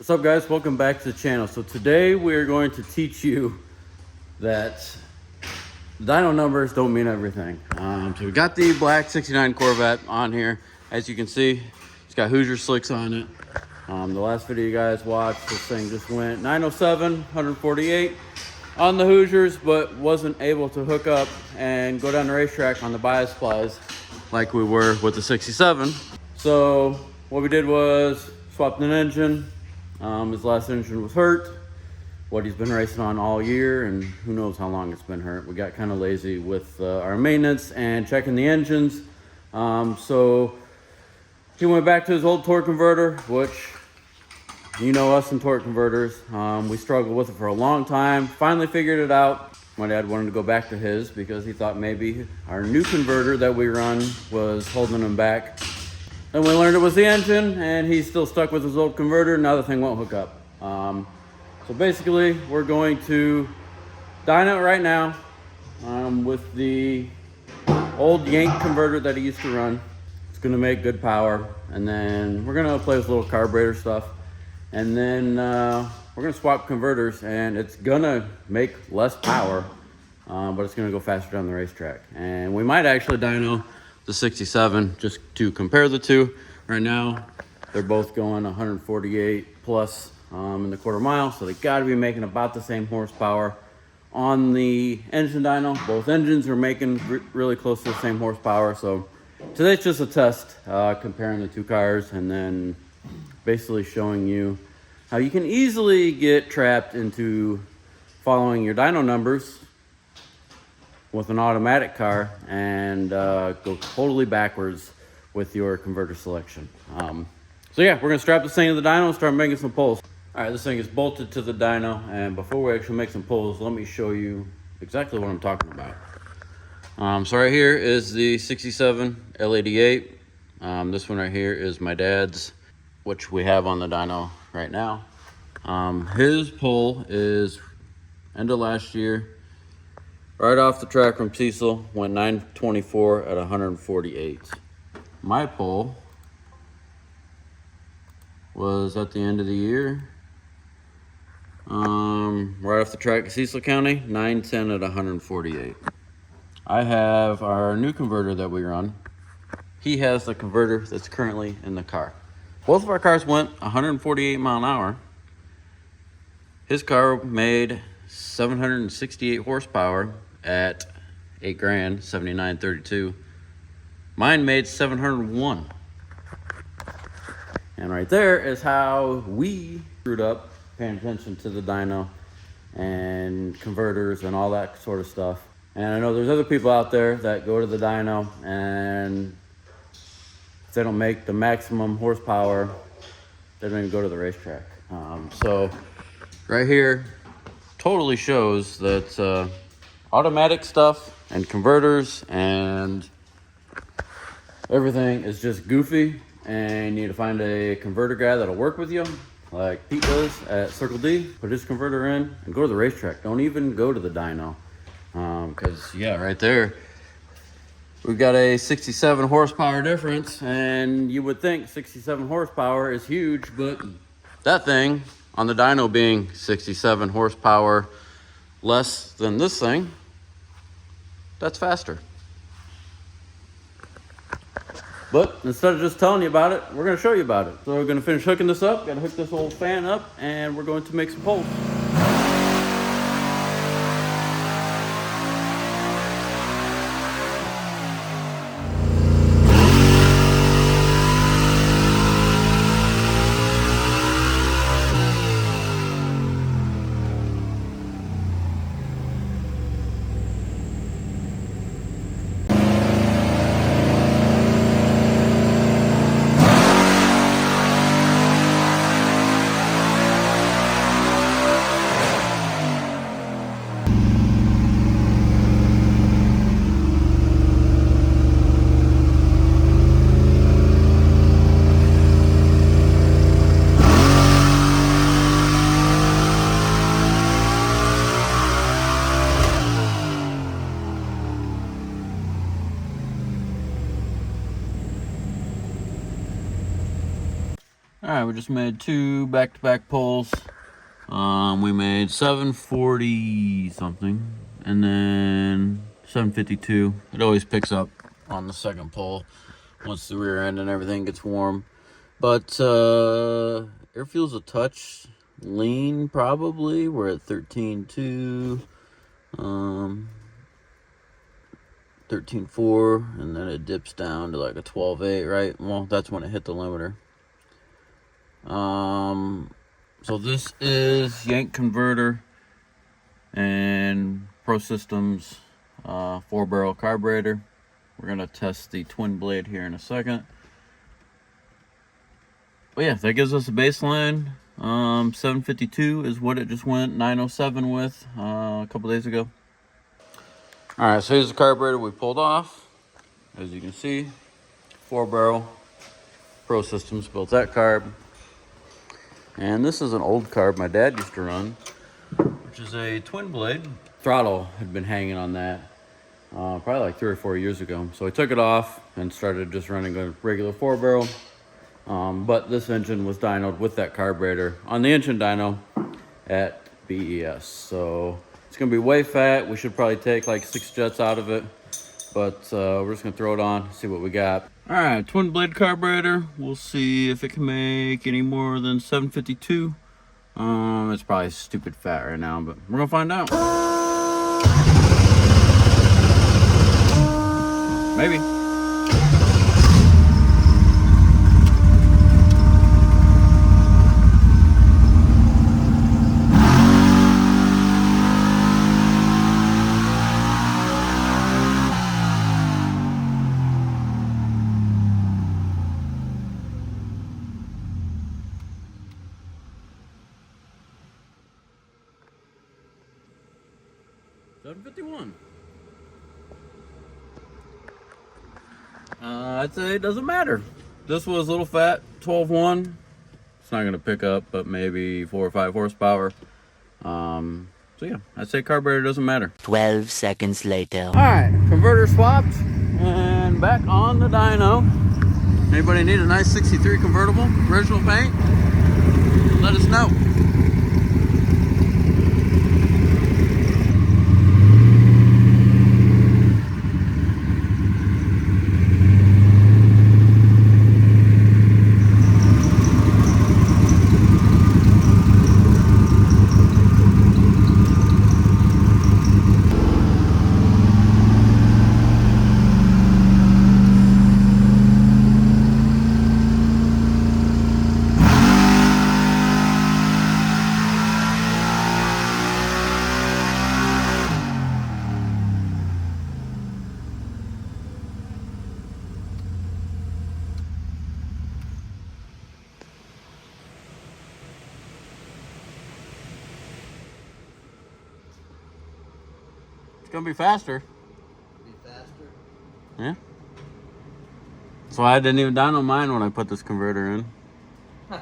What's up, guys? Welcome back to the channel. So today we're going to teach you that dyno numbers don't mean everything. So we got the black 69 Corvette on here. As you can see, it's got Hoosier slicks on it. The last video you guys watched, this thing just went 907, 148 on the Hoosiers, but wasn't able to hook up and go down the racetrack on the bias plies like we were with the 67. So what we did was swapped an engine. His last engine was hurt, what he's been racing on all year, and who knows how long it's been hurt. We got kind of lazy with our maintenance and checking the engines. So he went back to his old torque converter, which, you know us and torque converters, we struggled with it for a long time. Finally figured it out. My dad wanted to go back to his because he thought maybe our new converter that we run was holding him back. Then we learned it was the engine, and he's still stuck with his old converter. Now the thing won't hook up. So basically, we're going to dyno it right now with the old Yank converter that he used to run. It's going to make good power, and then we're going to play with little carburetor stuff, and then we're going to swap converters, and it's going to make less power, but it's going to go faster down the racetrack. And we might actually dyno the 67 just to compare the two. Right now they're both going 148 plus in the quarter mile, so they got to be making about the same horsepower on the engine dyno. Both engines are making really close to the same horsepower. So today's just a test, comparing the two cars, and then basically showing you how you can easily get trapped into following your dyno numbers with an automatic car and go totally backwards with your converter selection. So yeah, we're gonna strap this thing to the dyno and start making some pulls. All right, this thing is bolted to the dyno, and before we actually make some pulls, let me show you exactly what I'm talking about. So right here is the 67 L88. This one right here is my dad's, which we have on the dyno right now. His pull is end of last year. Right off the track from Cecil, went 924 at 148. My pull was at the end of the year. Right off the track of Cecil County, 910 at 148. I have our new converter that we run. He has the converter that's currently in the car. Both of our cars went 148 mile an hour. His car made 768 horsepower at 8 grand, 79.32. Mine made 701. And right there is how we screwed up paying attention to the dyno and converters and all that sort of stuff. And I know there's other people out there that go to the dyno, and if they don't make the maximum horsepower, they don't even go to the racetrack. So right here totally shows that automatic stuff and converters and everything is just goofy, and you need to find a converter guy that'll work with you, like Pete does at Circle D. Put his converter in and go to the racetrack. Don't even go to the dyno, because yeah, right there we've got a 67 horsepower difference, and you would think 67 horsepower is huge, but that thing on the dyno being 67 horsepower less than this thing, that's faster. But instead of just telling you about it, we're going to show you about it. So we're going to finish hooking this up. Got to hook this old fan up, and we're going to make some pulls. right, we just made 2 back-to-back pulls. We made 740 something, and then 752. It always picks up on the second pull once the rear end and everything gets warm. But air fuel's a touch lean, probably. We're at 13.2, 13.4, and then it dips down to like a 12.8, right? Well, that's when it hit the limiter. So this is Yank Converter and Pro Systems 4-barrel carburetor. We're gonna test the twin blade here in a second. But yeah, that gives us a baseline. 752 is what it just went 907 with a couple days ago. All right, so here's the carburetor we pulled off. As you can see, 4-barrel. Pro Systems built that carb. And this is an old carb my dad used to run, which is a twin blade. Throttle had been hanging on that probably like 3 or 4 years ago. So I took it off and started just running a regular 4-barrel. But this engine was dynoed with that carburetor on the engine dyno at BES. So it's gonna be way fat. We should probably take like 6 jets out of it, but we're just gonna throw it on, see what we got. All right, twin blade carburetor. We'll see if it can make any more than 752. It's probably stupid fat right now, but we're gonna find out. Maybe. $751. I'd say it doesn't matter. This was a little fat, 12.1. It's not gonna pick up, but maybe 4 or 5 horsepower. So yeah, I'd say carburetor doesn't matter. 12 seconds later. All right, converter swapped and back on the dyno. Anybody need a nice 63 convertible, original paint? Let us know. It's gonna be faster. Be faster? Yeah. So I didn't even dyno mine when I put this converter in. Huh.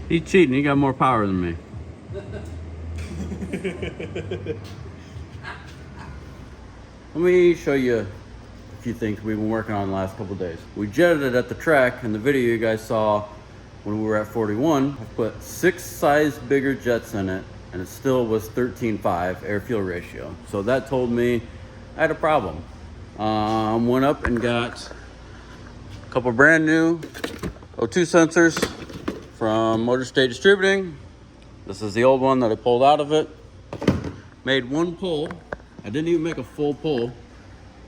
He's cheating, he got more power than me. Let me show you a few things we've been working on the last couple days. We jetted it at the track, and the video you guys saw when we were at 41, I put 6 size bigger jets in it, and it still was 13.5 air-fuel ratio. So that told me I had a problem. Went up and got a couple brand new O2 sensors from Motor State Distributing. This is the old one that I pulled out of it. Made 1 pull. I didn't even make a full pull.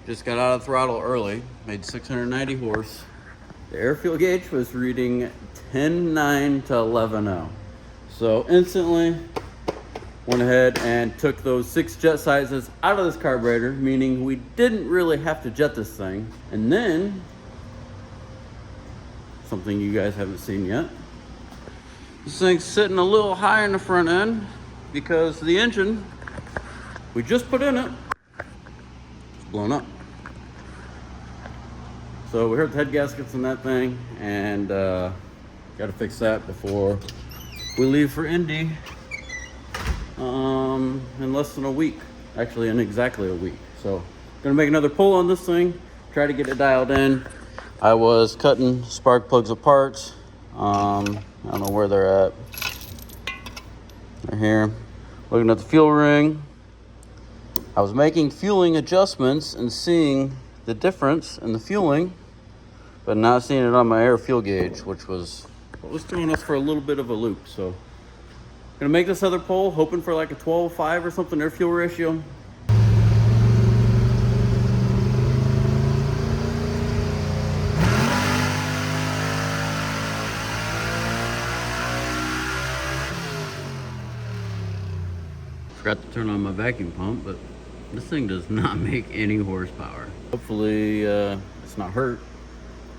Just got out of throttle early. Made 690 horse. The air fuel gauge was reading 10.9 to 11.0. So instantly went ahead and took those 6 jet sizes out of this carburetor, meaning we didn't really have to jet this thing. And then, something you guys haven't seen yet, this thing's sitting a little high in the front end because the engine we just put in it, it's blown up. So we heard the head gaskets in that thing, and got to fix that before we leave for Indy in less than a week. Actually, in exactly a week. So gonna make another pull on this thing, try to get it dialed in. I was cutting spark plugs apart. I don't know where they're at. Right here. Looking at the fuel ring. I was making fueling adjustments and seeing the difference in the fueling, but not seeing it on my air fuel gauge, which was what was throwing us for a little bit of a loop. So gonna make this other pull, hoping for like a 12.5 or something air fuel ratio. Forgot to turn on my vacuum pump, but this thing does not make any horsepower. Hopefully it's not hurt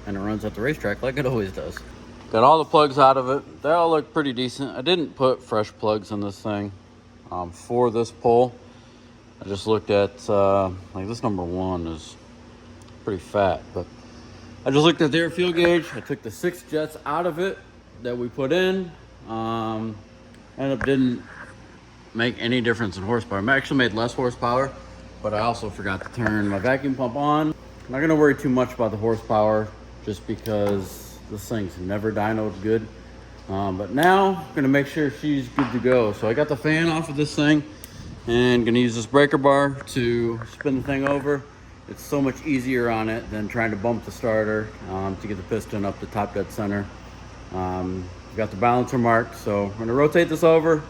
and it runs at the racetrack like it always does. Got all the plugs out of it. They all look pretty decent. I didn't put fresh plugs in this thing for this pull. I just looked at, like this number 1 is pretty fat, but I just looked at the air fuel gauge. I took the 6 jets out of it that we put in. Ended up didn't make any difference in horsepower. I actually made less horsepower, but I also forgot to turn my vacuum pump on. I'm not gonna worry too much about the horsepower just because this thing's never dynoed good. But now I'm gonna make sure she's good to go. So I got the fan off of this thing and gonna use this breaker bar to spin the thing over. It's so much easier on it than trying to bump the starter to get the piston up the top dead center. Got the balancer marked, so I'm gonna rotate this over,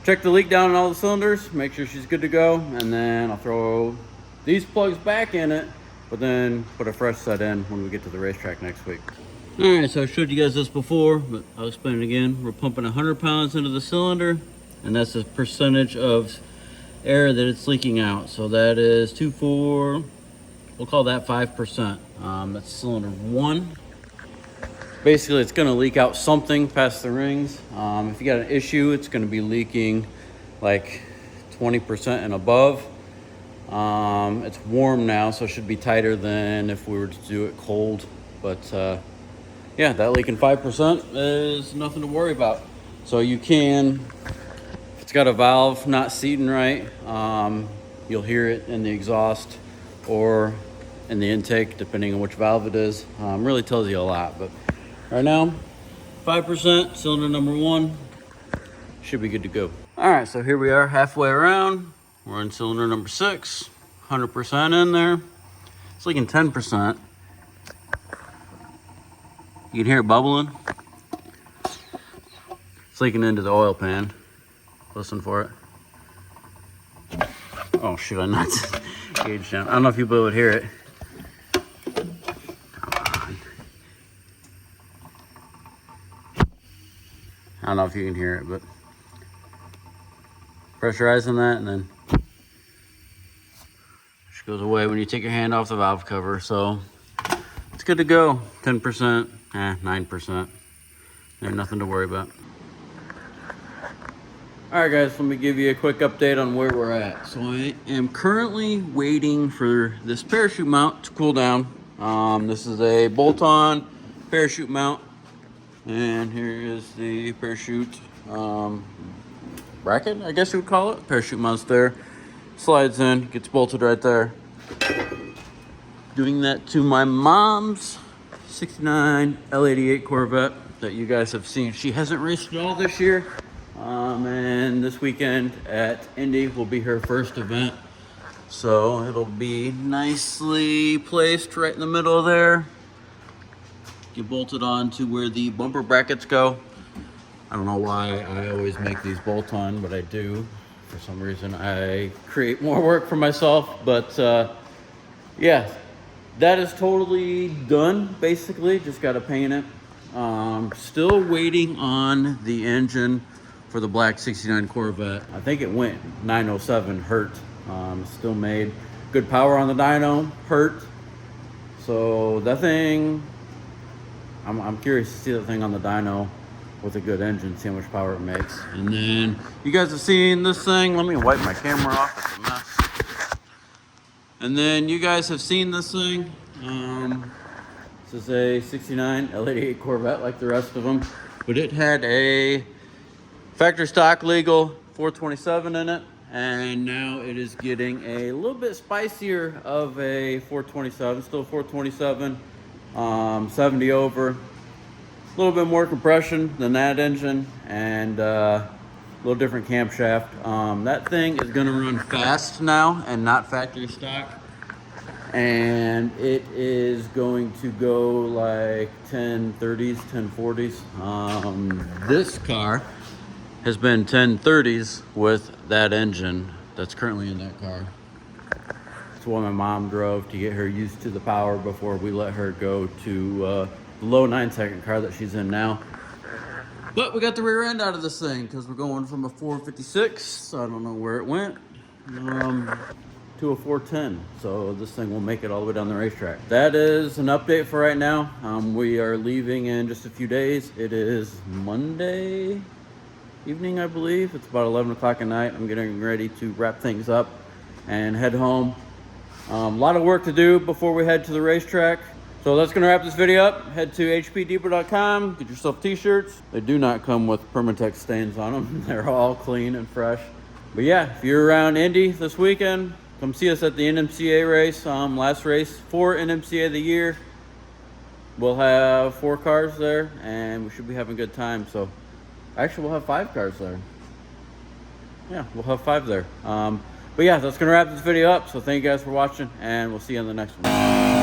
check the leak down in all the cylinders, make sure she's good to go, and then I'll throw these plugs back in it, but then put a fresh set in when we get to the racetrack next week. All right, so I showed you guys this before, but I'll explain it again. We're pumping 100 pounds into the cylinder, and that's the percentage of air that it's leaking out. So that is 2.4, we'll call that 5%. That's cylinder 1. Basically, it's gonna leak out something past the rings. If you got an issue, it's gonna be leaking like 20% and above. It's warm now, so it should be tighter than if we were to do it cold. But yeah, that leaking 5% is nothing to worry about. So you can, if it's got a valve not seating right, you'll hear it in the exhaust or in the intake, depending on which valve it is. Really tells you a lot, but right now, 5%, cylinder number 1, should be good to go. All right, so here we are halfway around. We're in cylinder number 6, 100% in there. It's leaking 10%. You can hear it bubbling. It's leaking into the oil pan. Listen for it. Oh shoot, I knocked the gauge down. I don't know if you'll be able to hear it. I don't know if you can hear it, but pressurizing that, and then it just goes away when you take your hand off the valve cover. So it's good to go. 10%, 9%. There's nothing to worry about. All right, guys, let me give you a quick update on where we're at. So I am currently waiting for this parachute mount to cool down. This is a bolt-on parachute mount. And here is the parachute bracket, I guess you would call it. Parachute mounts there. Slides in, gets bolted right there. Doing that to my mom's 69 L88 Corvette that you guys have seen. She hasn't raced at all this year. And this weekend at Indy will be her first event. So it'll be nicely placed right in the middle there. Get bolted on to where the bumper brackets go. I don't know why I always make these bolt on, but I do. For some reason, I create more work for myself. But yeah, that is totally done, basically. Just got to paint it. Still waiting on the engine for the black 69 Corvette. I think it went 907 hurt. Still made good power on the dyno, hurt. So that thing, I'm curious to see that thing on the dyno with a good engine, see how much power it makes. And then you guys have seen this thing. Let me wipe my camera off, it's a mess. And then you guys have seen this thing. This is a 69 L88 Corvette like the rest of them, but it had a factory stock legal 427 in it, and now it is getting a little bit spicier of a 427, still 427, 70 over, a little bit more compression than that engine, and a little different camshaft. That thing is going to run fast now and not factory stock, and it is going to go like 1030s, 1040s. This car has been 1030s with that engine that's currently in that car. It's what my mom drove to get her used to the power before we let her go to the low 9-second car that she's in now. But we got the rear end out of this thing because we're going from a 456, I don't know where it went, to a 410. So this thing will make it all the way down the racetrack. That is an update for right now. We are leaving in just a few days. It is Monday evening, I believe. It's about 11 o'clock at night. I'm getting ready to wrap things up and head home. A lot of work to do before we head to the racetrack. So that's gonna wrap this video up. Head to hpdepot.com, get yourself t-shirts. They do not come with Permatex stains on them. They're all clean and fresh. But yeah, if you're around Indy this weekend, come see us at the NMCA race. Last race for NMCA of the year. We'll have 4 cars there and we should be having a good time. So actually we'll have 5 cars there. Yeah, we'll have 5 there. But yeah, that's gonna wrap this video up. So thank you guys for watching and we'll see you on the next one.